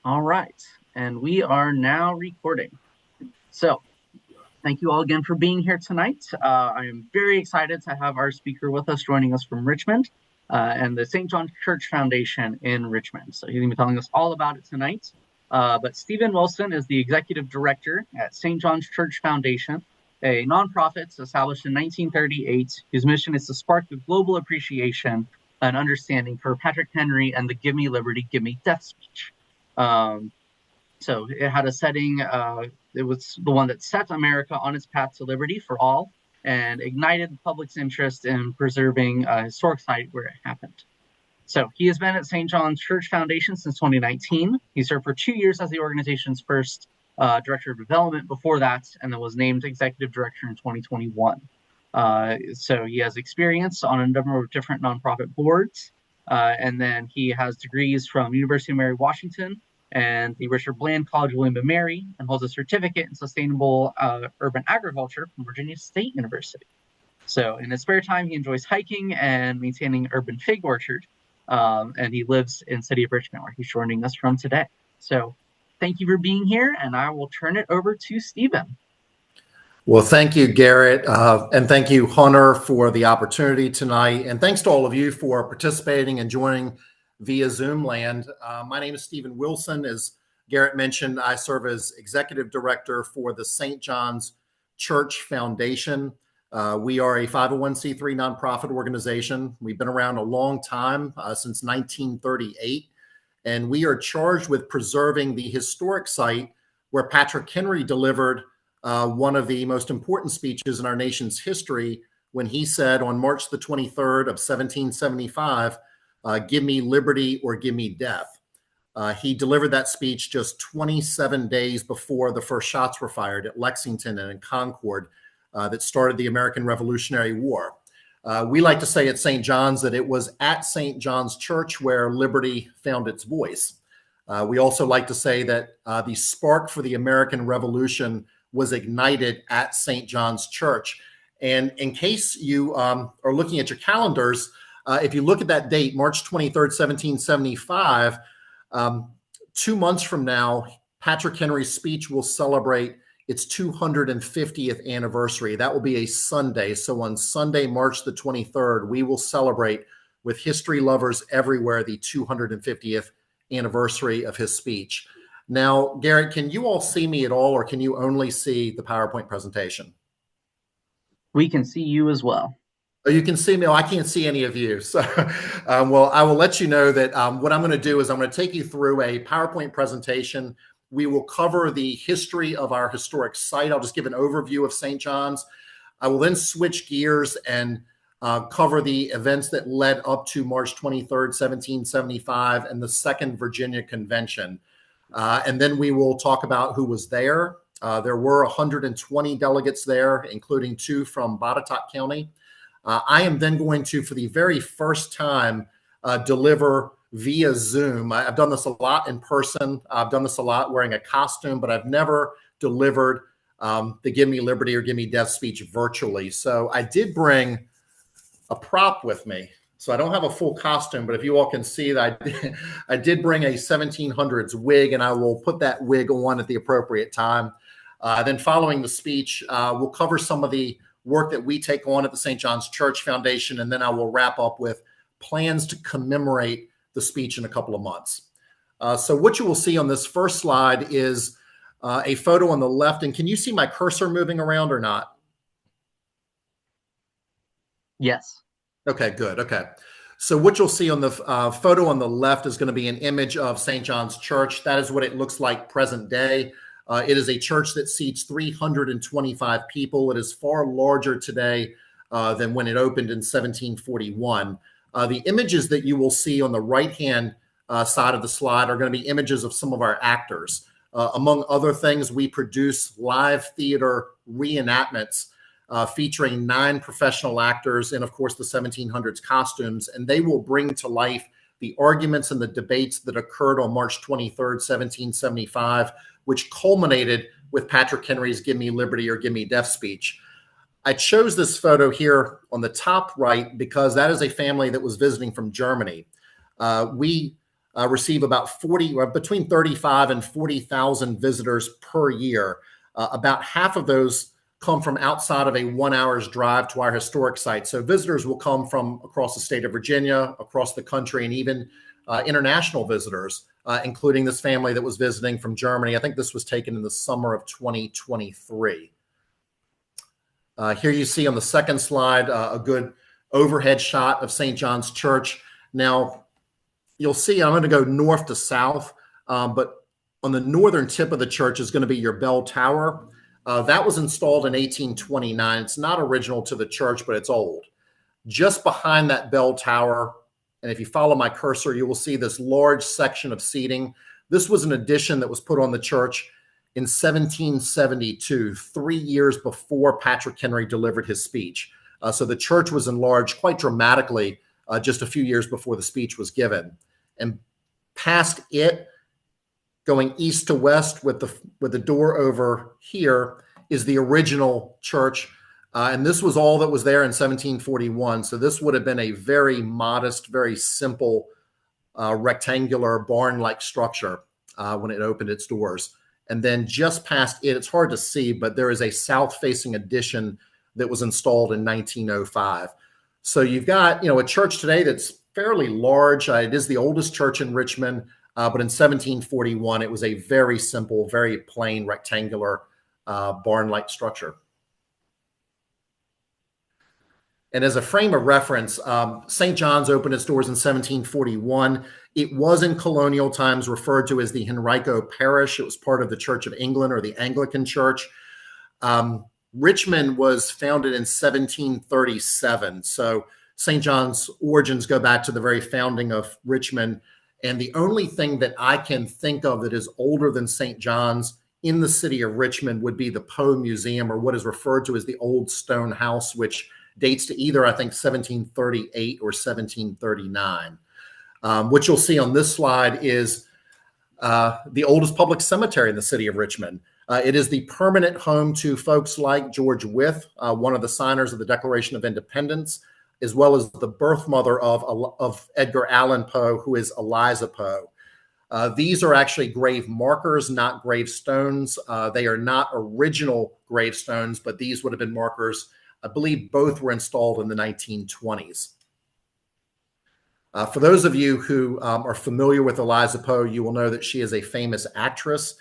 All right, and we are now recording. So, thank you all again for being here tonight. I am very excited to have our speaker with us, joining us from Richmond and the St. John's Church Foundation in Richmond. So, he's going to be telling us all about it tonight. But Stephen Wilson is the executive director at St. John's Church Foundation, a nonprofit established in 1938, whose mission is to spark the global appreciation and understanding for Patrick Henry and the Give Me Liberty, Give Me Death speech. Um, so it had a setting, it was the one that set America on its path to liberty for all and ignited the public's interest in preserving a historic site where it happened. So he has been at St. John's Church Foundation since 2019. He served for 2 years as the organization's first director of development before that, and then was named executive director in 2021. So he has experience on a number of different nonprofit boards, and then he has degrees from University of Mary Washington and the Richard Bland College William & Mary, and holds a certificate in sustainable urban agriculture from Virginia State University. So in his spare time, he enjoys hiking and maintaining urban fig orchard, and he lives in City of Richmond, where he's joining us from today. So thank you for being here, and I will turn it over to Stephen. Well, thank you, Garrett, and thank you, Hunter, for the opportunity tonight. And thanks to all of you for participating and joining via Zoom land. My name is Stephen Wilson. As Garrett mentioned, I serve as executive director for the St. John's Church Foundation. We are a 501c3 nonprofit organization. We've been around a long time, since 1938, and we are charged with preserving the historic site where Patrick Henry delivered one of the most important speeches in our nation's history when he said on March the 23rd of 1775, give me liberty or give me death. He delivered that speech just 27 days before the first shots were fired at Lexington and in Concord that started the American Revolutionary War. We like to say at St. John's that it was at St. John's Church where liberty found its voice. We also like to say that the spark for the American Revolution was ignited at St. John's Church. And in case you are looking at your calendars, if you look at that date, March 23rd, 1775, 2 months from now, Patrick Henry's speech will celebrate its 250th anniversary. That will be a Sunday. So on Sunday, March the 23rd, we will celebrate with history lovers everywhere the 250th anniversary of his speech. Now, Garrett, can you all see me at all, or can you only see the PowerPoint presentation? We can see you as well. Oh, you can see me. Oh, I can't see any of you. So, well, I will let you know that what I'm going to do is I'm going to take you through a PowerPoint presentation. We will cover the history of our historic site. I'll just give an overview of St. John's. I will then switch gears and cover the events that led up to March 23rd, 1775, and the Second Virginia Convention. And then we will talk about who was there. There were 120 delegates there, including 2 from Botetourt County. I am then going to, for the very first time, deliver via Zoom. I've done this a lot in person. I've done this a lot wearing a costume, but I've never delivered the Give Me Liberty or Give Me Death speech virtually. So I did bring a prop with me. So I don't have a full costume, but if you all can see that I did bring a 1700s wig, and I will put that wig on at the appropriate time. Then following the speech, we'll cover some of the work that we take on at the St. John's Church Foundation, and then I will wrap up with plans to commemorate the speech in a couple of months. So what you will see on this first slide is a photo on the left, and can you see my cursor moving around or not? Yes. Okay, good. Okay. So what you'll see on the photo on the left is going to be an image of St. John's Church. That is what it looks like present day. It is a church that seats 325 people. It is far larger today than when it opened in 1741. The images that you will see on the right-hand side of the slide are going to be images of some of our actors. Among other things, we produce live theater reenactments featuring 9 professional actors and, of course, the 1700s costumes, and they will bring to life the arguments and the debates that occurred on March 23rd, 1775, which culminated with Patrick Henry's Give Me Liberty or Give Me Death speech. I chose this photo here on the top right because that is a family that was visiting from Germany. We receive about 40, or between 35 and 40,000 visitors per year. About half of those come from outside of a 1 hour's drive to our historic site. So visitors will come from across the state of Virginia, across the country, and even international visitors, including this family that was visiting from Germany. I think this was taken in the summer of 2023. Here you see on the second slide a good overhead shot of St. John's Church. Now, you'll see I'm going to go north to south, but on the northern tip of the church is going to be your bell tower. That was installed in 1829. It's not original to the church, but it's old. Just behind that bell tower, and if you follow my cursor, you will see this large section of seating. This was an addition that was put on the church in 1772, 3 years before Patrick Henry delivered his speech. So the church was enlarged quite dramatically just a few years before the speech was given. And past it, going east to west with the door over here, is the original church. And this was all that was there in 1741. So this would have been a very modest, very simple rectangular barn-like structure when it opened its doors. And then just past it, it's hard to see, but there is a south-facing addition that was installed in 1905. So you've got, a church today that's fairly large. It is the oldest church in Richmond, but in 1741, it was a very simple, very plain rectangular barn-like structure. And as a frame of reference, St. John's opened its doors in 1741. It was in colonial times referred to as the Henrico Parish. It was part of the Church of England, or the Anglican Church. Richmond was founded in 1737. So St. John's origins go back to the very founding of Richmond. And the only thing that I can think of that is older than St. John's in the city of Richmond would be the Poe Museum, or what is referred to as the Old Stone House, which dates to either, I think, 1738 or 1739. What you'll see on this slide is the oldest public cemetery in the city of Richmond. It is the permanent home to folks like George Wythe, one of the signers of the Declaration of Independence, as well as the birth mother of Edgar Allan Poe, who is Eliza Poe. These are actually grave markers, not gravestones. They are not original gravestones, but these would have been markers. I believe both were installed in the 1920s. For those of you who are familiar with Eliza Poe, you will know that she is a famous actress.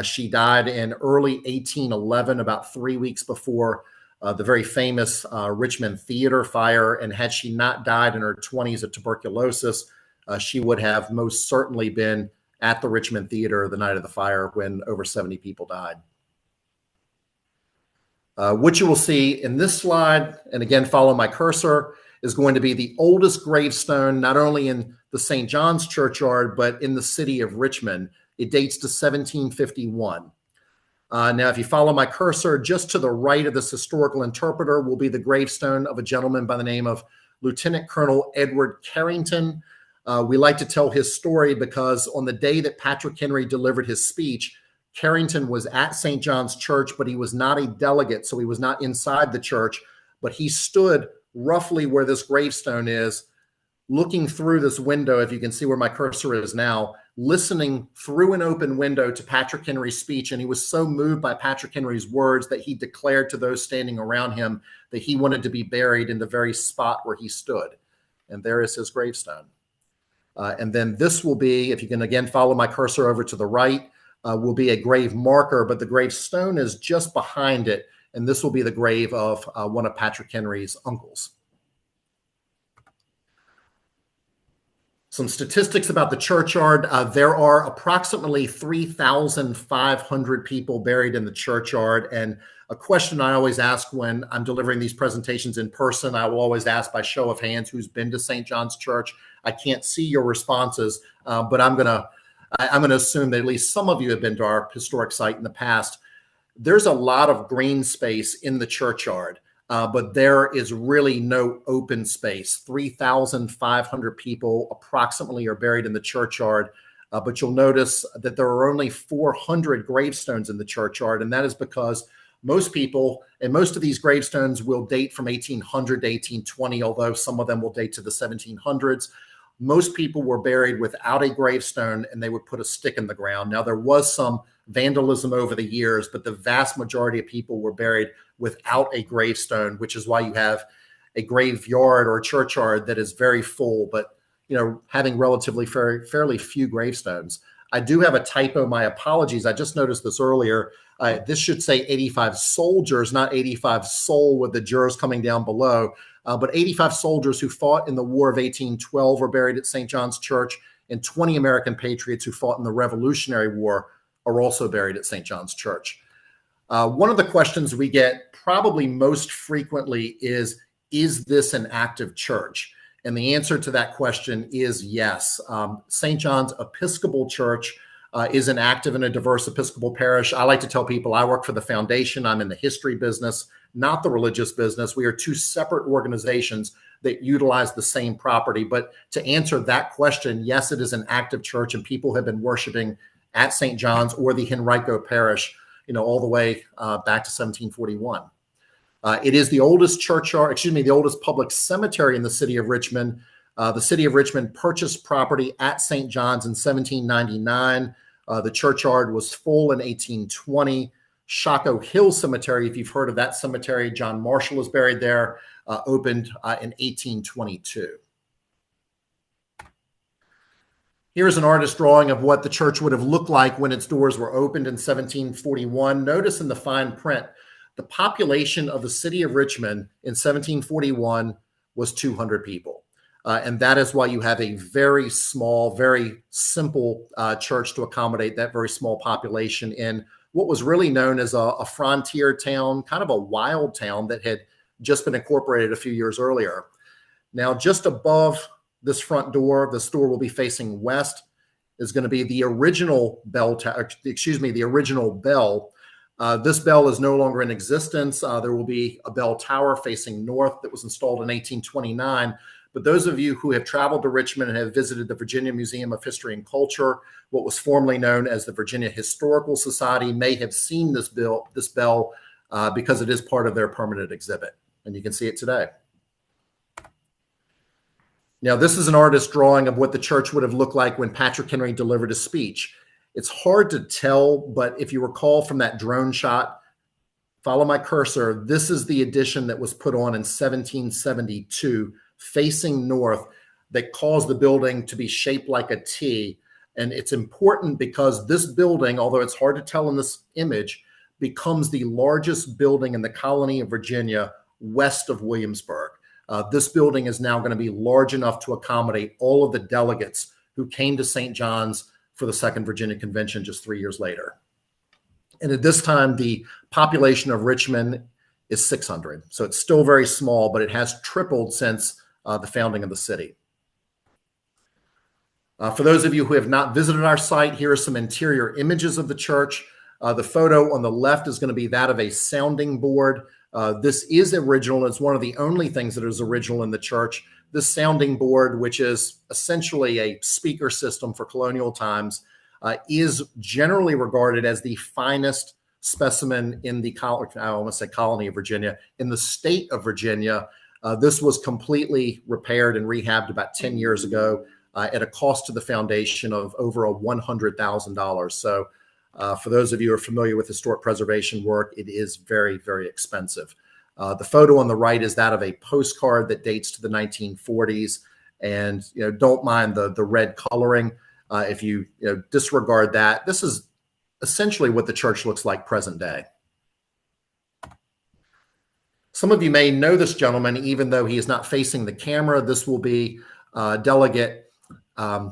She died in early 1811, about 3 weeks before the very famous Richmond Theater fire. And had she not died in her 20s of tuberculosis, she would have most certainly been at the Richmond Theater the night of the fire when over 70 people died. What you will see in this slide, and again, follow my cursor, is going to be the oldest gravestone, not only in the St. John's churchyard, but in the city of Richmond. It dates to 1751. Now, if you follow my cursor, just to the right of this historical interpreter will be the gravestone of a gentleman by the name of Lieutenant Colonel Edward Carrington. We like to tell his story because on the day that Patrick Henry delivered his speech, Carrington was at St. John's Church, but he was not a delegate, so he was not inside the church, but he stood roughly where this gravestone is, looking through this window, if you can see where my cursor is now, listening through an open window to Patrick Henry's speech. And he was so moved by Patrick Henry's words that he declared to those standing around him that he wanted to be buried in the very spot where he stood. And there is his gravestone. And then this will be, if you can again follow my cursor over to the right, will be a grave marker, but the gravestone is just behind it. And this will be the grave of one of Patrick Henry's uncles. Some statistics about the churchyard. There are approximately 3,500 people buried in the churchyard. And a question I always ask when I'm delivering these presentations in person, I will always ask by show of hands who's been to St. John's Church. I can't see your responses, but I'm going to assume that at least some of you have been to our historic site in the past. There's a lot of green space in the churchyard, but there is really no open space. 3,500 people approximately are buried in the churchyard, but you'll notice that there are only 400 gravestones in the churchyard, and that is because most people, and most of these gravestones will date from 1800 to 1820, although some of them will date to the 1700s. most people were buried without a gravestone, and they would put a stick in the ground. Now, there was some vandalism over the years, but the vast majority of people were buried without a gravestone, which is why you have a graveyard or a churchyard that is very full, but having relatively fairly few gravestones. I do have a typo. My apologies. I just noticed this earlier. This should say 85 soldiers, not 85 soul, with the jurors coming down below. But 85 soldiers who fought in the War of 1812 were buried at St. John's Church, and 20 American patriots who fought in the Revolutionary War are also buried at St. John's Church. One of the questions we get probably most frequently is this an active church? And the answer to that question is yes. St. John's Episcopal Church is an active and a diverse Episcopal parish. I like to tell people I work for the foundation. I'm in the history business, not the religious business. We are two separate organizations that utilize the same property. But to answer that question, yes, it is an active church, and people have been worshiping at St. John's or the Henrico Parish, all the way back to 1741. It is the oldest the oldest public cemetery in the city of Richmond. The city of Richmond purchased property at St. John's in 1799. The churchyard was full in 1820. Shaco Hill Cemetery, if you've heard of that cemetery, John Marshall is buried there, opened in 1822. Here's an artist drawing of what the church would have looked like when its doors were opened in 1741. Notice in the fine print, the population of the city of Richmond in 1741 was 200 people. And that is why you have a very small, very simple church to accommodate that very small population in what was really known as a frontier town, kind of a wild town that had just been incorporated a few years earlier. Now, just above this front door, this door will be facing west, is going to be the original bell. The original bell. This bell is no longer in existence. There will be a bell tower facing north that was installed in 1829. But those of you who have traveled to Richmond and have visited the Virginia Museum of History and Culture, what was formerly known as the Virginia Historical Society, may have seen this bell because it is part of their permanent exhibit. And you can see it today. Now, this is an artist's drawing of what the church would have looked like when Patrick Henry delivered a speech. It's hard to tell, but if you recall from that drone shot, follow my cursor, this is the addition that was put on in 1772, facing north, that caused the building to be shaped like a T. And it's important because this building, although it's hard to tell in this image, becomes the largest building in the colony of Virginia west of Williamsburg. This building is now going to be large enough to accommodate all of the delegates who came to St. John's for the Second Virginia Convention just 3 years later. And at this time, the population of Richmond is 600. So it's still very small, but it has tripled since the founding of the city. For those of you who have not visited our site, here are some interior images of the church. The photo on the left is going to be that of a sounding board. This is original. It's one of the only things that is original in the church. This sounding board, which is essentially a speaker system for colonial times, is generally regarded as the finest specimen in the colony of Virginia, in the state of Virginia. This was completely repaired and rehabbed about 10 years ago at a cost to the foundation of over $100,000. So for those of you who are familiar with historic preservation work, it is very, very expensive. The photo on the right is that of a postcard that dates to the 1940s. And don't mind the red coloring. If you disregard that, this is essentially what the church looks like present day. Some of you may know this gentleman, even though he is not facing the camera. This will be Delegate, I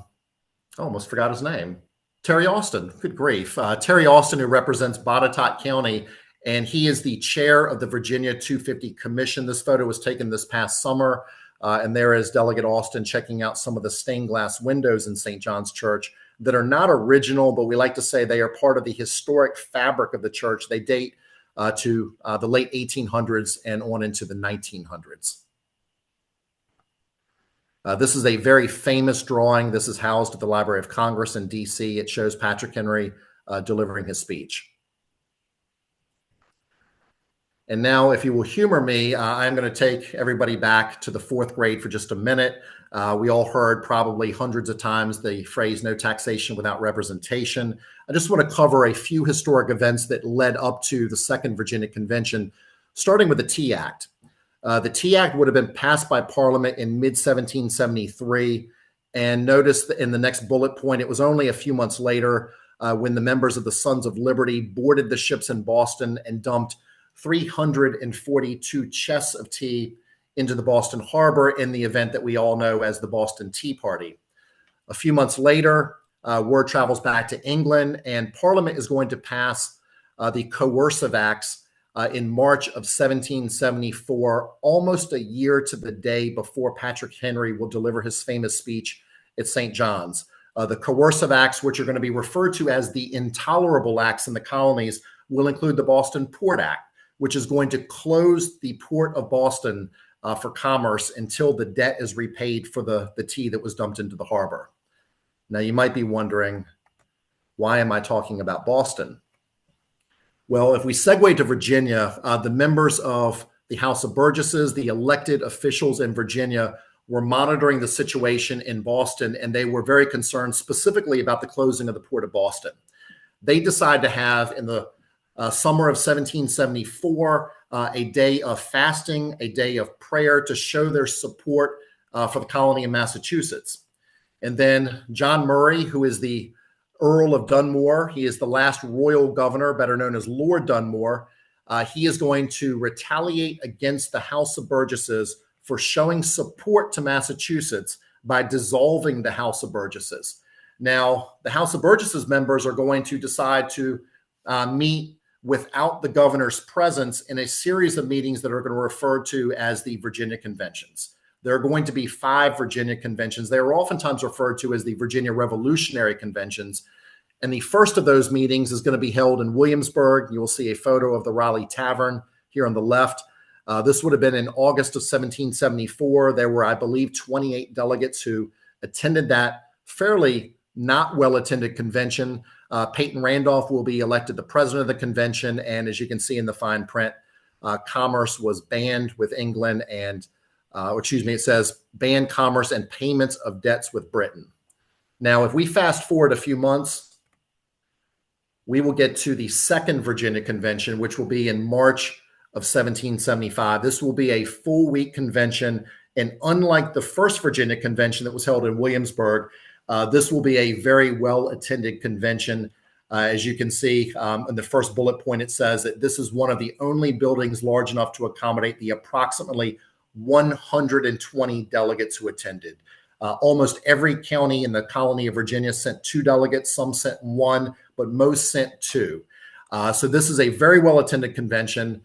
almost forgot his name, Terry Austin. Good grief. Terry Austin, who represents Botetourt County, and he is the chair of the Virginia 250 Commission. This photo was taken this past summer, and there is Delegate Austin checking out some of the stained glass windows in St. John's Church that are not original, but we like to say they are part of the historic fabric of the church. They date to the late 1800s and on into the 1900s. This is a very famous drawing. This is housed at the Library of Congress in DC. It shows Patrick Henry delivering his speech. And now, if you will humor me, I'm going to take everybody back to the 4th grade for just a minute. We all heard probably hundreds of times the phrase no taxation without representation. I just want to cover a few historic events that led up to the Second Virginia Convention, starting with the Tea Act. The Tea Act would have been passed by Parliament in mid-1773. And notice that in the next bullet point, it was only a few months later when the members of the Sons of Liberty boarded the ships in Boston and dumped 342 chests of tea into the Boston Harbor in the event that we all know as the Boston Tea Party. A few months later, word travels back to England, and Parliament is going to pass the Coercive Acts in March of 1774, almost a year to the day before Patrick Henry will deliver his famous speech at St. John's. The Coercive Acts, which are going to be referred to as the Intolerable Acts in the colonies, will include the Boston Port Act, which is going to close the port of Boston for commerce until the debt is repaid for the tea that was dumped into the harbor. Now, you might be wondering, why am I talking about Boston? Well, if we segue to Virginia, the members of the House of Burgesses, the elected officials in Virginia, were monitoring the situation in Boston, and they were very concerned specifically about the closing of the Port of Boston. They decided to have, in the summer of 1774, a day of fasting, a day of prayer to show their support for the colony in Massachusetts. And then John Murray, who is the Earl of Dunmore, he is the last royal governor, better known as Lord Dunmore. He is going to retaliate against the House of Burgesses for showing support to Massachusetts by dissolving the House of Burgesses. Now, the House of Burgesses members are going to decide to meet without the governor's presence in a series of meetings that are going to refer to as the Virginia Conventions. There are going to be 5 Virginia conventions. They are oftentimes referred to as the Virginia Revolutionary Conventions. And the first of those meetings is going to be held in Williamsburg. You will see a photo of the Raleigh Tavern here on the left. This would have been in August of 1774. There were, I believe, 28 delegates who attended that fairly not well-attended convention. Peyton Randolph will be elected the president of the convention. And as you can see in the fine print, commerce was banned with England and, it says ban commerce and payments of debts with Britain. Now, if we fast forward a few months, we will get to the Second Virginia Convention, which will be in March of 1775. This will be a full week convention. And unlike the First Virginia Convention that was held in Williamsburg, this will be a very well-attended convention. As you can see in the first bullet point, it says that this is one of the only buildings large enough to accommodate the approximately 120 delegates who attended. Almost every county in the colony of Virginia sent 2 delegates. Some sent 1, but most sent 2. So this is a very well-attended convention.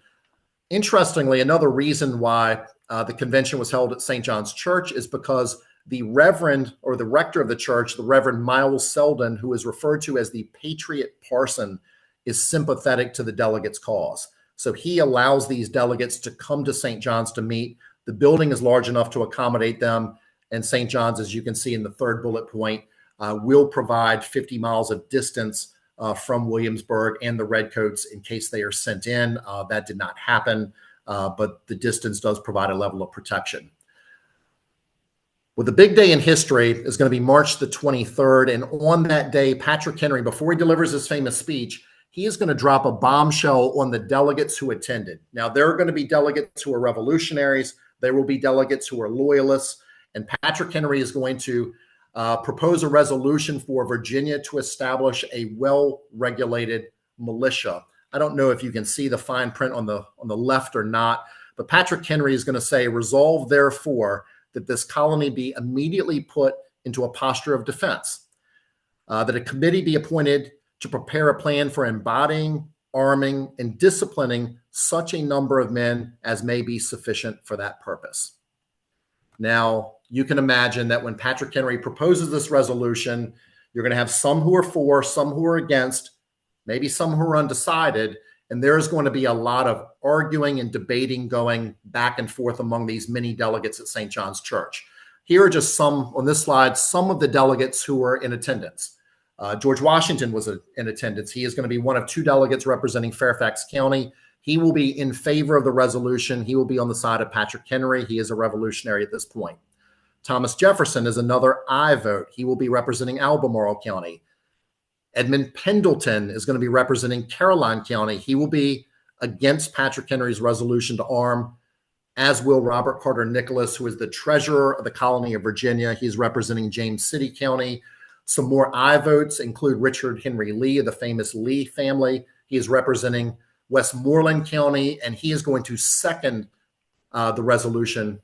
Interestingly, another reason why the convention was held at St. John's Church is because the reverend, or the rector of the church, the Reverend Miles Selden, who is referred to as the Patriot Parson, is sympathetic to the delegates' cause. So he allows these delegates to come to St. John's to meet. The building is large enough to accommodate them. And St. John's, as you can see in the third bullet point, will provide 50 miles of distance from Williamsburg and the Redcoats in case they are sent in. That did not happen, but the distance does provide a level of protection. Well, the big day in history is going to be March the 23rd. And on that day, Patrick Henry, before he delivers his famous speech, he is going to drop a bombshell on the delegates who attended. Now, there are going to be delegates who are revolutionaries. There will be delegates who are loyalists. And Patrick Henry is going to propose a resolution for Virginia to establish a well-regulated militia. I don't know if you can see the fine print on the left or not, but Patrick Henry is going to say, resolve, therefore, that this colony be immediately put into a posture of defense, that a committee be appointed to prepare a plan for embodying, arming, and disciplining such a number of men as may be sufficient for that purpose. Now, you can imagine that when Patrick Henry proposes this resolution, you're going to have some who are for, some who are against, maybe some who are undecided, and there's going to be a lot of arguing and debating going back and forth among these many delegates at St. John's Church. Here are just some, on this slide, some of the delegates who were in attendance. George Washington was in attendance. He is going to be one of 2 delegates representing Fairfax County. He will be in favor of the resolution. He will be on the side of Patrick Henry. He is a revolutionary at this point. Thomas Jefferson is another I vote. He will be representing Albemarle County. Edmund Pendleton is going to be representing Caroline County. He will be against Patrick Henry's resolution to arm, as will Robert Carter Nicholas, who is the treasurer of the colony of Virginia. He's representing James City County. Some more I votes include Richard Henry Lee of the famous Lee family. He is representing Westmoreland County, and he is going to second the resolution.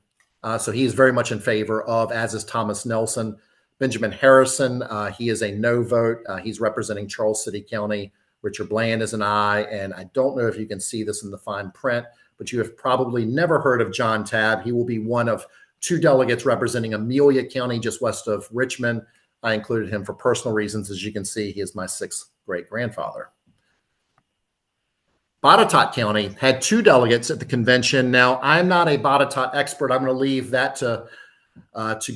So he is very much in favor of, as is Thomas Nelson. Benjamin Harrison, he is a no vote. He's representing Charles City County. Richard Bland is an aye. And I don't know if you can see this in the fine print, but you have probably never heard of John Tabb. He will be one of 2 delegates representing Amelia County, just west of Richmond. I included him for personal reasons. As you can see, he is my 6th great-grandfather. Botetourt County had 2 delegates at the convention. Now, I'm not a Botetourt expert. I'm going to leave that to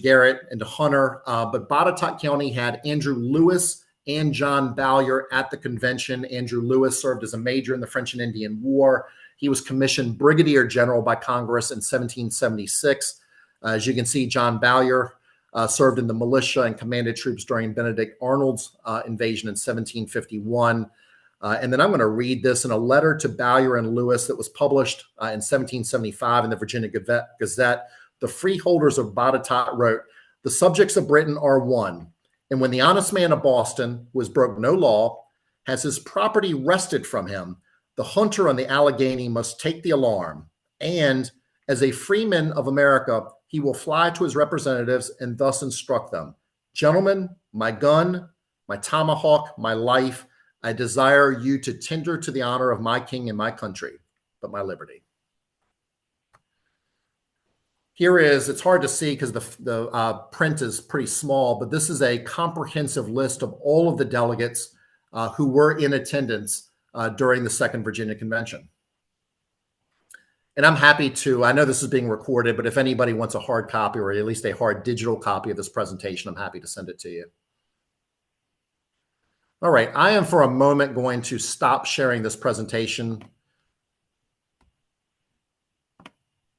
Garrett and to Hunter. But Botetourt County had Andrew Lewis and John Bowyer at the convention. Andrew Lewis served as a major in the French and Indian War. He was commissioned brigadier general by Congress in 1776. As you can see, John Bowyer served in the militia and commanded troops during Benedict Arnold's invasion in 1751. And then I'm going to read this in a letter to Bowyer and Lewis that was published in 1775 in the Virginia Gazette. The freeholders of Botetourt wrote, "The subjects of Britain are one, and when the honest man of Boston, who has broke no law, has his property wrested from him, the hunter on the Allegheny must take the alarm, and as a freeman of America, he will fly to his representatives and thus instruct them. Gentlemen, my gun, my tomahawk, my life, I desire you to tender to the honor of my king and my country, but my liberty." Here is, it's hard to see because the print is pretty small, but this is a comprehensive list of all of the delegates who were in attendance during the Second Virginia Convention. And I'm happy to, I know this is being recorded, but if anybody wants a hard copy or at least a hard digital copy of this presentation, I'm happy to send it to you. All right, I am for a moment going to stop sharing this presentation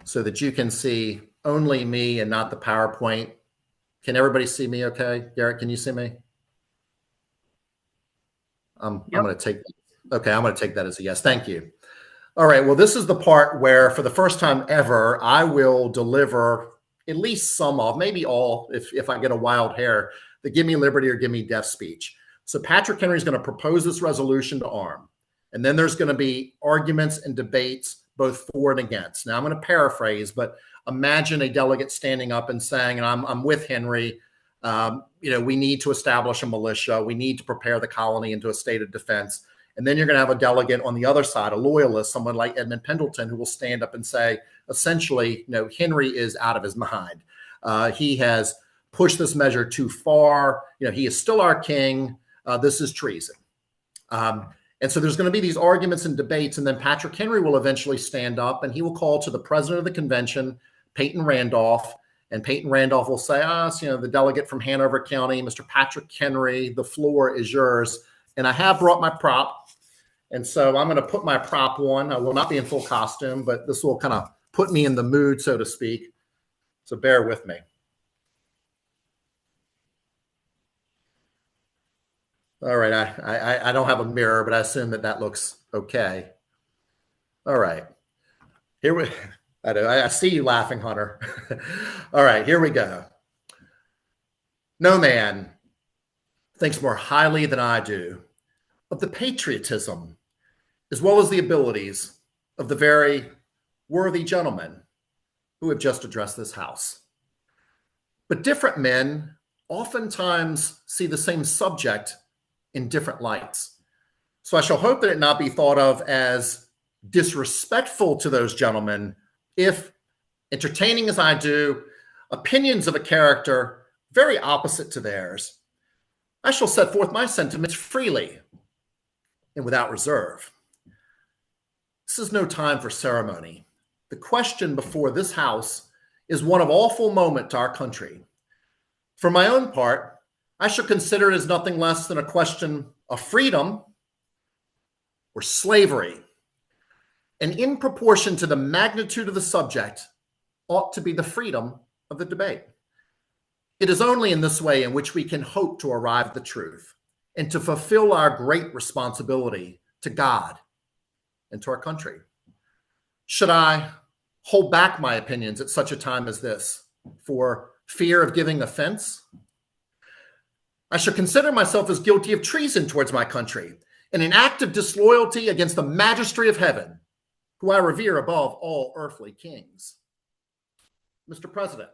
so that you can see only me and not the PowerPoint. Can everybody see me okay? Garrett, can you see me? I'm going to take, okay, I'm going to take that as a yes. Thank you. All right, well, this is the part where for the first time ever, I will deliver at least some of, maybe all, if I get a wild hair, the give me liberty or give me death speech. So Patrick Henry is going to propose this resolution to arm. And then there's going to be arguments and debates, both for and against. Now, I'm going to paraphrase, but imagine a delegate standing up and saying, and I'm with Henry, we need to establish a militia. We need to prepare the colony into a state of defense. And then you're going to have a delegate on the other side, a loyalist, someone like Edmund Pendleton, who will stand up and say, essentially, Henry is out of his mind. He has pushed this measure too far. He is still our king. This is treason. And so there's going to be these arguments and debates, and then Patrick Henry will eventually stand up and he will call to the president of the convention, Peyton Randolph, and Peyton Randolph will say, the delegate from Hanover County, Mr. Patrick Henry, the floor is yours. And I have brought my prop. And so I'm going to put my prop on. I will not be in full costume, but this will kind of put me in the mood, so to speak. So bear with me. All right, I don't have a mirror, but I assume that looks okay. All right, I see you laughing, Hunter. All right, here we go. No man thinks more highly than I do of the patriotism as well as the abilities of the very worthy gentlemen who have just addressed this house. But different men oftentimes see the same subject in different lights. So I shall hope that it not be thought of as disrespectful to those gentlemen if, entertaining as I do, opinions of a character very opposite to theirs, I shall set forth my sentiments freely and without reserve. This is no time for ceremony. The question before this house is one of awful moment to our country. For my own part, I shall consider it as nothing less than a question of freedom or slavery. And in proportion to the magnitude of the subject ought to be the freedom of the debate. It is only in this way in which we can hope to arrive at the truth and to fulfill our great responsibility to God and to our country. Should I hold back my opinions at such a time as this for fear of giving offense? I should consider myself as guilty of treason towards my country and an act of disloyalty against the majesty of heaven, who I revere above all earthly kings. Mr. President,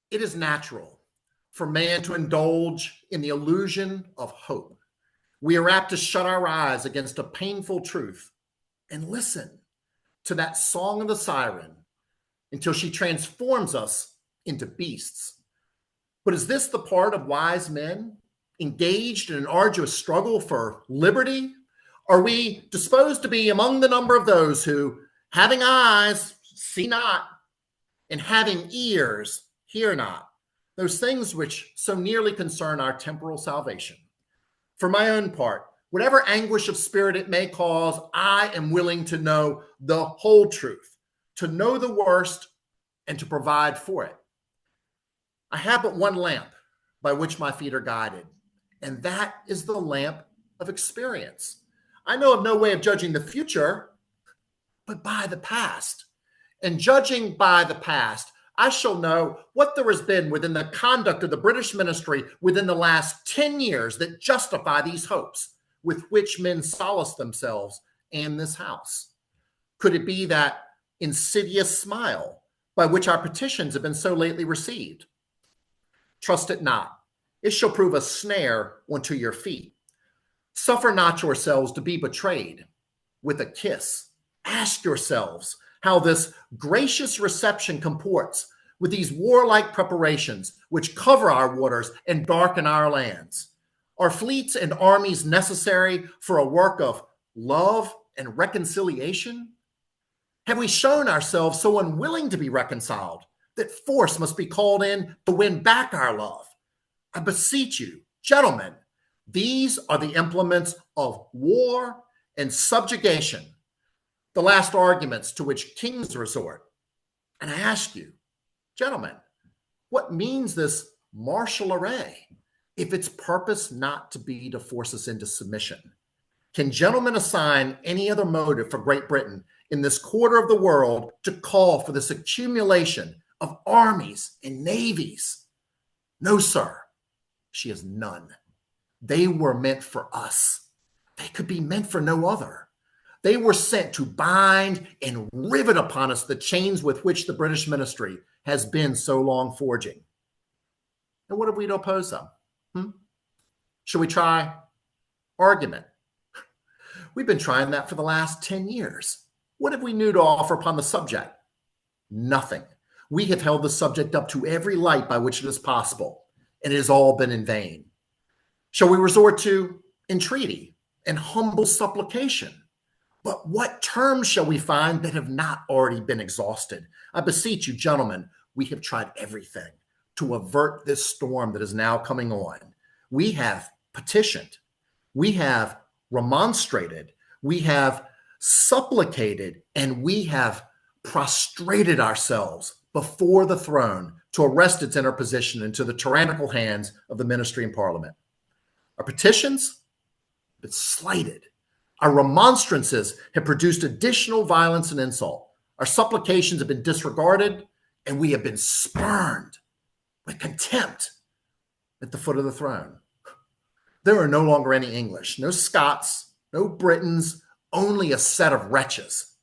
it is natural for man to indulge in the illusion of hope. We are apt to shut our eyes against a painful truth and listen to that song of the siren until she transforms us into beasts. But is this the part of wise men engaged in an arduous struggle for liberty? Are we disposed to be among the number of those who, having eyes, see not, and having ears, hear not, those things which so nearly concern our temporal salvation? For my own part, whatever anguish of spirit it may cause, I am willing to know the whole truth, to know the worst, and to provide for it. I have but one lamp by which my feet are guided, and that is the lamp of experience. I know of no way of judging the future, but by the past. And judging by the past, I shall know what there has been within the conduct of the British ministry within the last 10 years that justify these hopes with which men solace themselves and this house. Could it be that insidious smile by which our petitions have been so lately received? Trust it not. It shall prove a snare unto your feet. Suffer not yourselves to be betrayed with a kiss. Ask yourselves how this gracious reception comports with these warlike preparations which cover our waters and darken our lands. Are fleets and armies necessary for a work of love and reconciliation? Have we shown ourselves so unwilling to be reconciled that force must be called in to win back our love? I beseech you, gentlemen, these are the implements of war and subjugation, the last arguments to which kings resort. And I ask you, gentlemen, what means this martial array if its purpose not to be to force us into submission? Can gentlemen assign any other motive for Great Britain in this quarter of the world to call for this accumulation of armies and navies? No, sir, she has none. They were meant for us. They could be meant for no other. They were sent to bind and rivet upon us the chains with which the British ministry has been so long forging. And what have we to oppose them? Should we try argument? We've been trying that for the last 10 years. What have we new to offer upon the subject? Nothing. We have held the subject up to every light by which it is possible, and it has all been in vain. Shall we resort to entreaty and humble supplication? But what terms shall we find that have not already been exhausted? I beseech you, gentlemen, we have tried everything to avert this storm that is now coming on. We have petitioned, we have remonstrated, we have supplicated, and we have prostrated ourselves before the throne to arrest its interposition into the tyrannical hands of the ministry and parliament. Our petitions have been slighted. Our remonstrances have produced additional violence and insult. Our supplications have been disregarded, and we have been spurned with contempt at the foot of the throne. There are no longer any English, no Scots, no Britons, only a set of wretches,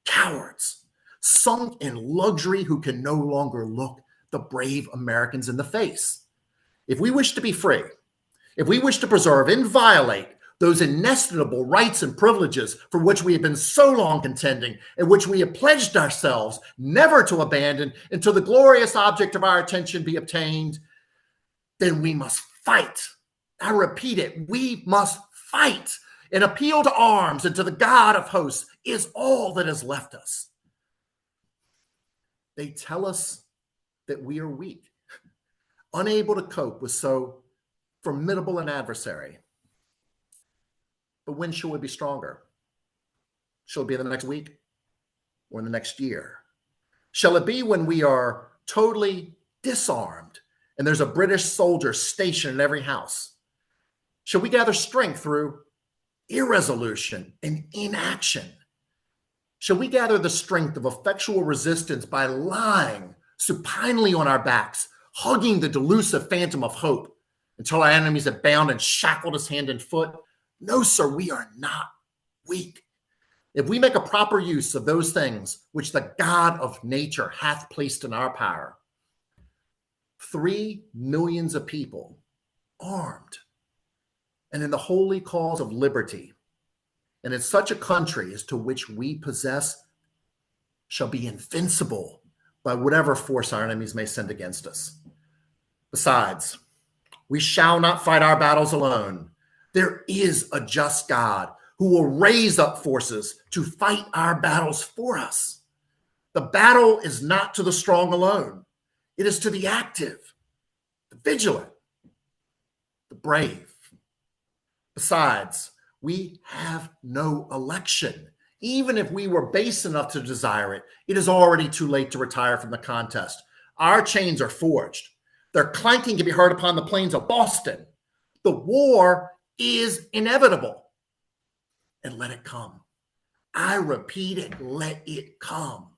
cowards, sunk in luxury who can no longer look the brave Americans in the face. If we wish to be free, if we wish to preserve, inviolate those inestimable rights and privileges for which we have been so long contending and which we have pledged ourselves never to abandon until the glorious object of our attention be obtained, then we must fight. I repeat it, we must fight. An appeal to arms and to the God of hosts is all that has left us. They tell us that we are weak, unable to cope with so formidable an adversary. But when shall we be stronger? Shall it be in the next week or in the next year? Shall it be when we are totally disarmed and there's a British soldier stationed in every house? Shall we gather strength through irresolution and inaction? Shall we gather the strength of effectual resistance by lying supinely on our backs, hugging the delusive phantom of hope until our enemies have bound and shackled us hand and foot? No, sir, we are not weak. If we make a proper use of those things which the God of nature hath placed in our power, 3 millions of people armed and in the holy cause of liberty, and in such a country as to which we possess, shall be invincible by whatever force our enemies may send against us. Besides, we shall not fight our battles alone. There is a just God who will raise up forces to fight our battles for us. The battle is not to the strong alone. It is to the active, the vigilant, the brave. Besides, we have no election. Even if we were base enough to desire it, it is already too late to retire from the contest. Our chains are forged. Their clanking can be heard upon the plains of Boston. The war is inevitable. And let it come. I repeat it, let it come.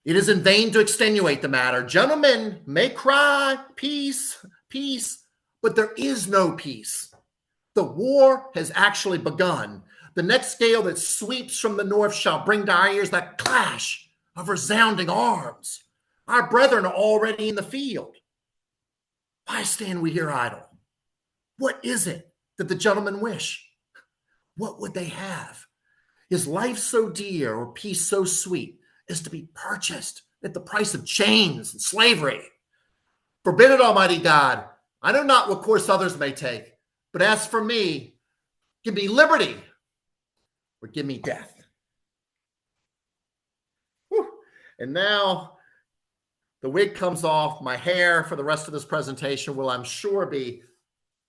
It is in vain to extenuate the matter. Gentlemen may cry, peace, peace, but there is no peace. The war has actually begun. The next gale that sweeps from the north shall bring to our ears the clash of resounding arms. Our brethren are already in the field. Why stand we here idle? What is it that the gentlemen wish? What would they have? Is life so dear or peace so sweet as to be purchased at the price of chains and slavery? Forbid it, Almighty God. I know not what course others may take, but as for me, give me liberty or give me death. Whew. And now the wig comes off. My hair for the rest of this presentation will, I'm sure, be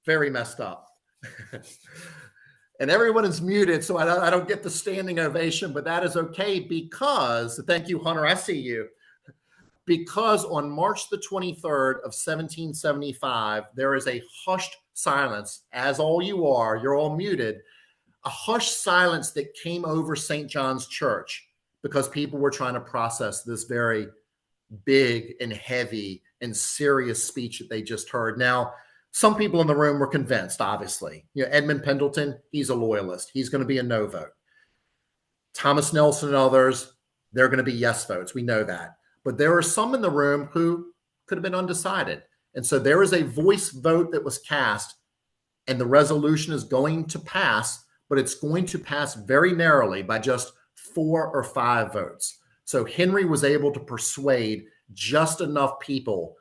very messed up. And everyone is muted, so I don't get the standing ovation, but that is okay because, thank you, Hunter, I see you. Because on March the 23rd of 1775, there is a hushed silence, as all you are, you're all muted, a hushed silence that came over St. John's Church because people were trying to process this very big and heavy and serious speech that they just heard. Now, some people in the room were convinced, obviously. Edmund Pendleton, he's a loyalist. He's going to be a no vote. Thomas Nelson and others, they're going to be yes votes. We know that. But there are some in the room who could have been undecided. And so there is a voice vote that was cast, and the resolution is going to pass, but it's going to pass very narrowly by just 4 or 5 votes. So Henry was able to persuade just enough people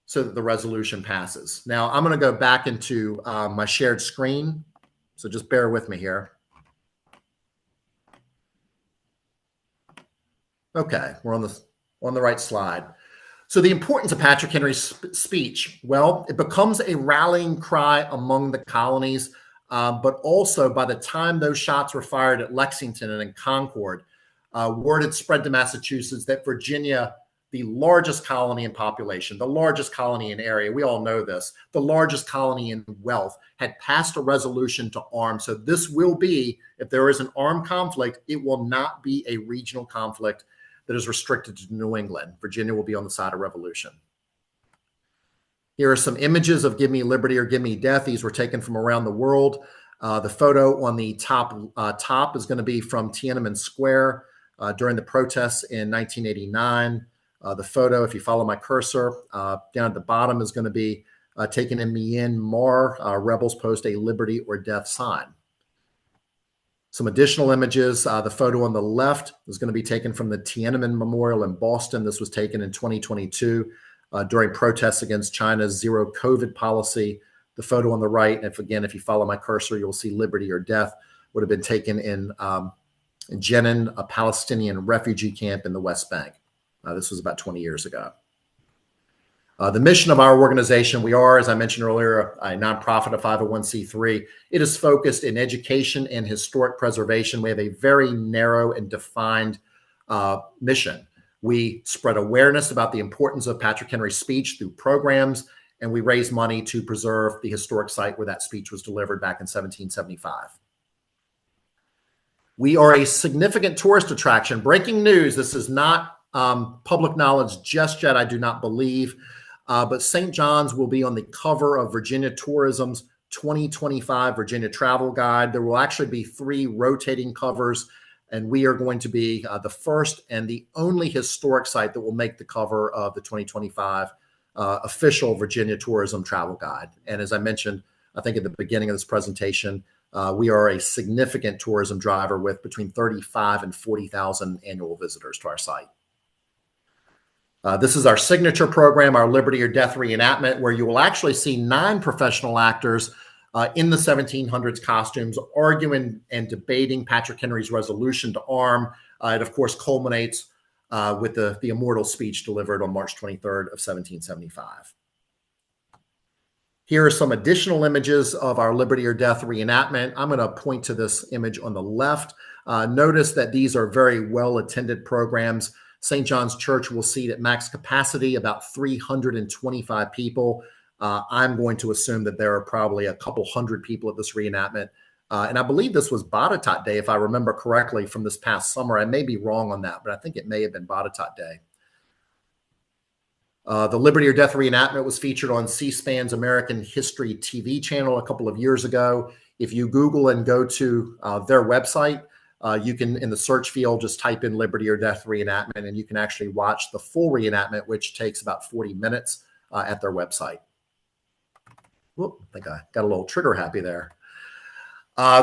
so that the resolution passes. Now, I'm going to go back into my shared screen, so just bear with me here. Okay, we're on the right slide. So the importance of Patrick Henry's speech, well, it becomes a rallying cry among the colonies, but also by the time those shots were fired at Lexington and in Concord, word had spread to Massachusetts that Virginia, the largest colony in population, the largest colony in area, we all know this, the largest colony in wealth, had passed a resolution to arm. So this will be, if there is an armed conflict, it will not be a regional conflict that is restricted to New England. Virginia will be on the side of revolution. Here are some images of Give Me Liberty or Give Me Death. These were taken from around the world. The photo on the top is going to be from Tiananmen Square during the protests in 1989. The photo, if you follow my cursor, down at the bottom is going to be taken in Myanmar. Rebels post a liberty or death sign. Some additional images. The photo on the left is going to be taken from the Tiananmen Memorial in Boston. This was taken in 2022 during protests against China's zero COVID policy. The photo on the right, and if you follow my cursor, you'll see liberty or death, would have been taken in Jenin, a Palestinian refugee camp in the West Bank. This was about 20 years ago. The mission of our organization, we are, as I mentioned earlier, a nonprofit, a 501c3. It is focused in education and historic preservation. We have a very narrow and defined mission. We spread awareness about the importance of Patrick Henry's speech through programs, and we raise money to preserve the historic site where that speech was delivered back in 1775. We are a significant tourist attraction. Breaking news, this is not public knowledge just yet, I do not believe, but St. John's will be on the cover of Virginia Tourism's 2025 Virginia Travel Guide. There will actually be 3 rotating covers, and we are going to be the first and the only historic site that will make the cover of the 2025 official Virginia Tourism Travel Guide. And as I mentioned, I think at the beginning of this presentation, we are a significant tourism driver with between 35 and 40,000 annual visitors to our site. This is our signature program, our Liberty or Death reenactment, where you will actually see 9 professional actors in the 1700s costumes arguing and debating Patrick Henry's resolution to arm. It, of course, culminates with the immortal speech delivered on March 23rd of 1775. Here are some additional images of our Liberty or Death reenactment. I'm going to point to this image on the left. Notice that these are very well-attended programs. St. John's Church will seat at max capacity about 325 people. I'm going to assume that there are probably a couple hundred people at this reenactment. And I believe this was Botetourt Day, if I remember correctly, from this past summer. I may be wrong on that, but I think it may have been Botetourt Day. The Liberty or Death reenactment was featured on C-SPAN's American History TV channel a couple of years ago. If you Google and go to their website, you can, in the search field, just type in Liberty or Death reenactment, and you can actually watch the full reenactment, which takes about 40 minutes at their website. Whoop, I think I got a little trigger happy there.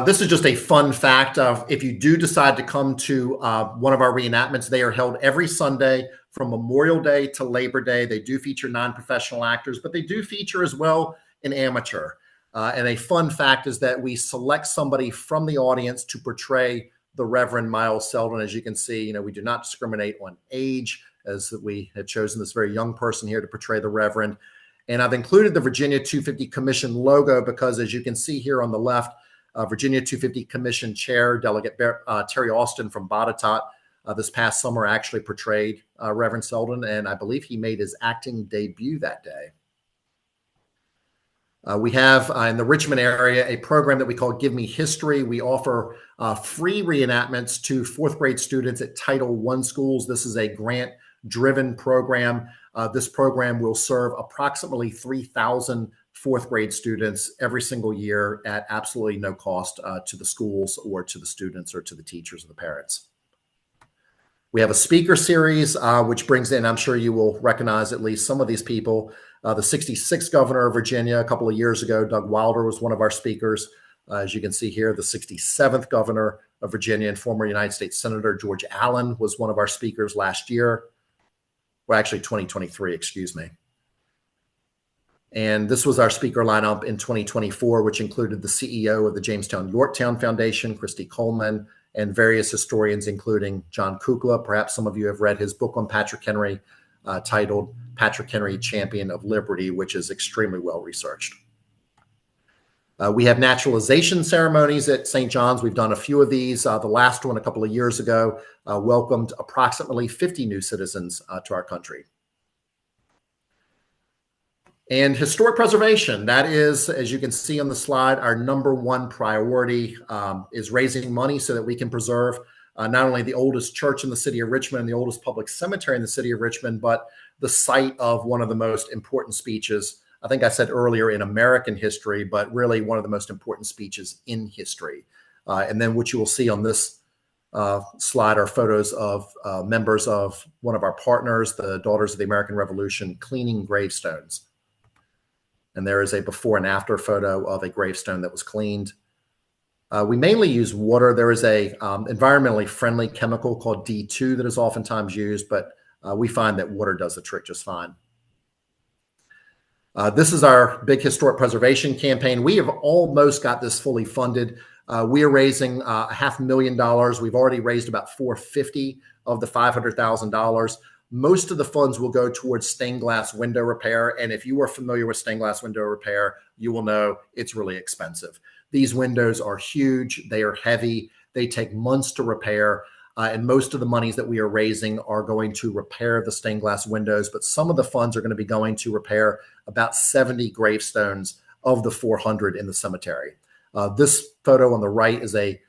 This is just a fun fact. If you do decide to come to one of our reenactments, they are held every Sunday from Memorial Day to Labor Day. They do feature non-professional actors, but they do feature as well an amateur. And a fun fact is that we select somebody from the audience to portray the Reverend Miles Selden. As you can see, we do not discriminate on age, as we have chosen this very young person here to portray the Reverend. And I've included the Virginia 250 Commission logo because, as you can see here on the left, Virginia 250 Commission Chair Delegate Terry Austin from Botetourt this past summer actually portrayed Reverend Selden, and I believe he made his acting debut that day. We have in the Richmond area a program that we call Give Me History. We offer free reenactments to 4th grade students at Title I schools. This is a grant-driven program. This program will serve approximately 3,000 4th grade students every single year at absolutely no cost to the schools or to the students or to the teachers or the parents. We have a speaker series, which brings in, I'm sure you will recognize at least some of these people. The 66th governor of Virginia a couple of years ago, Doug Wilder, was one of our speakers. As you can see here, the 67th governor of Virginia and former United States Senator George Allen was one of our speakers last year. Well, actually 2023, excuse me. And this was our speaker lineup in 2024, which included the CEO of the Jamestown Yorktown Foundation, Christy Coleman, and various historians, including John Kukla. Perhaps some of you have read his book on Patrick Henry, titled Patrick Henry, Champion of Liberty, which is extremely well researched. We have naturalization ceremonies at St. John's. We've done a few of these. The last one a couple of years ago welcomed approximately 50 new citizens to our country. And historic preservation, that is, as you can see on the slide, our #1 priority is raising money so that we can preserve not only the oldest church in the city of Richmond and the oldest public cemetery in the city of Richmond, but the site of one of the most important speeches, I think I said earlier, in American history, but really one of the most important speeches in history. And then what you will see on this slide are photos of members of one of our partners, the Daughters of the American Revolution, cleaning gravestones. And there is a before and after photo of a gravestone that was cleaned. We mainly use water. There is a environmentally friendly chemical called D2 that is oftentimes used, but we find that water does the trick just fine. This is our big historic preservation campaign. We have almost got this fully funded. We are raising $500,000. We've already raised about $450,000 of the $500,000. Most of the funds will go towards stained glass window repair. And if you are familiar with stained glass window repair, you will know it's really expensive. These windows are huge. They are heavy. They take months to repair. And most of the monies that we are raising are going to repair the stained glass windows, but some of the funds are going to be going to repair about 70 gravestones of the 400 in the cemetery. This photo on the right is a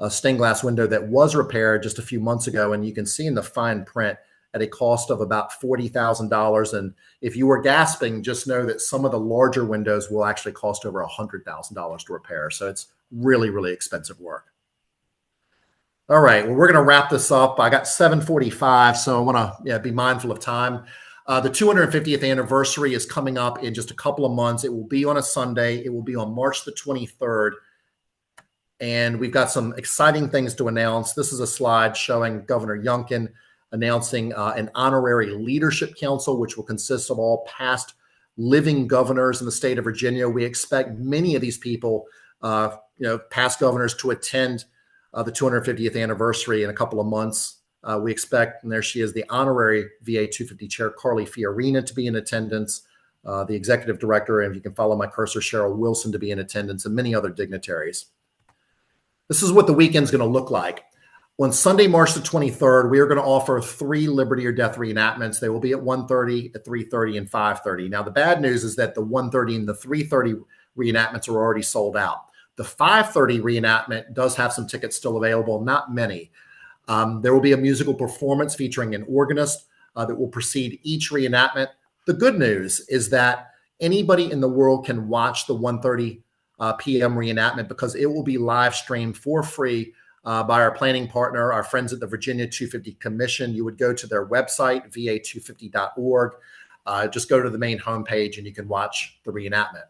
stained glass window that was repaired just a few months ago, and you can see in the fine print at a cost of about $40,000. And if you were gasping, just know that some of the larger windows will actually cost over $100,000 to repair. So it's really, really expensive work. All right, well, we're going to wrap this up. I got 7:45, so I want to be mindful of time. The 250th anniversary is coming up in just a couple of months. It will be on a Sunday. It will be on March the 23rd. And we've got some exciting things to announce. This is a slide showing Governor Youngkin announcing an honorary leadership council, which will consist of all past living governors in the state of Virginia. We expect many of these people, past governors, to attend the 250th anniversary in a couple of months. We expect, and there she is, the honorary VA 250 chair, Carly Fiorina, to be in attendance, the executive director, and if you can follow my cursor, Cheryl Wilson, to be in attendance, and many other dignitaries. This is what the weekend's going to look like. On Sunday, March the 23rd, we are going to offer 3 Liberty or Death reenactments. They will be at 1:30, at 3:30, and 5:30. Now, the bad news is that the 1:30 and the 3:30 reenactments are already sold out. The 5:30 reenactment does have some tickets still available, not many. There will be a musical performance featuring an organist that will precede each reenactment. The good news is that anybody in the world can watch the 1:30 p.m. reenactment because it will be live streamed for free by our planning partner, our friends at the Virginia 250 Commission. You would go to their website, va250.org. Just go to the main homepage and you can watch the reenactment.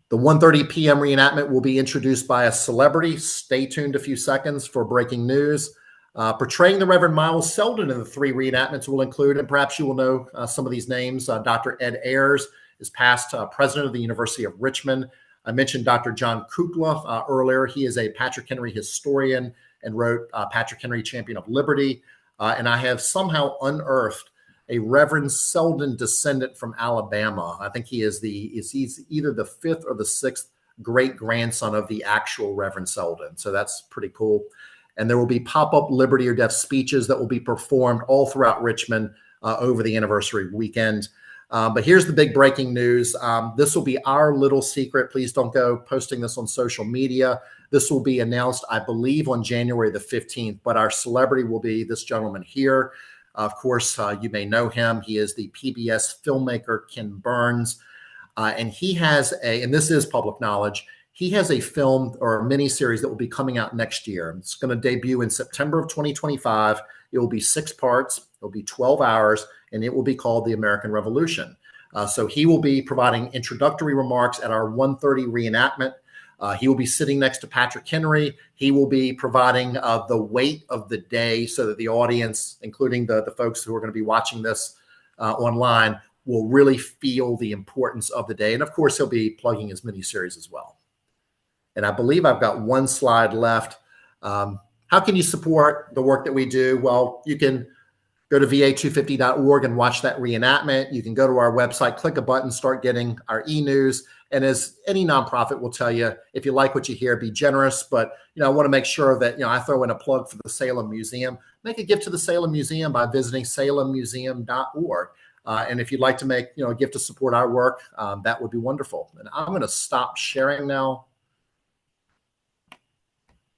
The 1:30 p.m. reenactment will be introduced by a celebrity. Stay tuned a few seconds for breaking news. Portraying the Reverend Miles Selden in the 3 reenactments will include, and perhaps you will know some of these names, Dr. Ed Ayers is past president of the University of Richmond. I mentioned Dr. John Kukla earlier. He is a Patrick Henry historian and wrote Patrick Henry, Champion of Liberty. And I have somehow unearthed a Reverend Selden descendant from Alabama. I think he's either the 5th or the 6th great grandson of the actual Reverend Selden. So that's pretty cool. And there will be pop-up Liberty or Death speeches that will be performed all throughout Richmond over the anniversary weekend. But here's the big breaking news. This will be our little secret. Please don't go posting this on social media. This will be announced, I believe, on January the 15th. But our celebrity will be this gentleman here. Of course, you may know him. He is the PBS filmmaker, Ken Burns. And he has and this is public knowledge, he has a film or a miniseries that will be coming out next year. It's going to debut in September of 2025. It will be 6 parts. It will be 12 hours, and it will be called The American Revolution. So he will be providing introductory remarks at our 1:30 reenactment. He will be sitting next to Patrick Henry. He will be providing the weight of the day so that the audience, including the folks who are going to be watching this online, will really feel the importance of the day. And of course, he'll be plugging his miniseries as well. And I believe I've got one slide left. How can you support the work that we do? Well, you can go to va250.org and watch that reenactment. You can go to our website, click a button, start getting our e-news. And as any nonprofit will tell you, if you like what you hear, be generous. But I want to make sure that I throw in a plug for the Salem Museum. Make a gift to the Salem Museum by visiting salemmuseum.org. And if you'd like to make a gift to support our work, that would be wonderful. And I'm going to stop sharing now.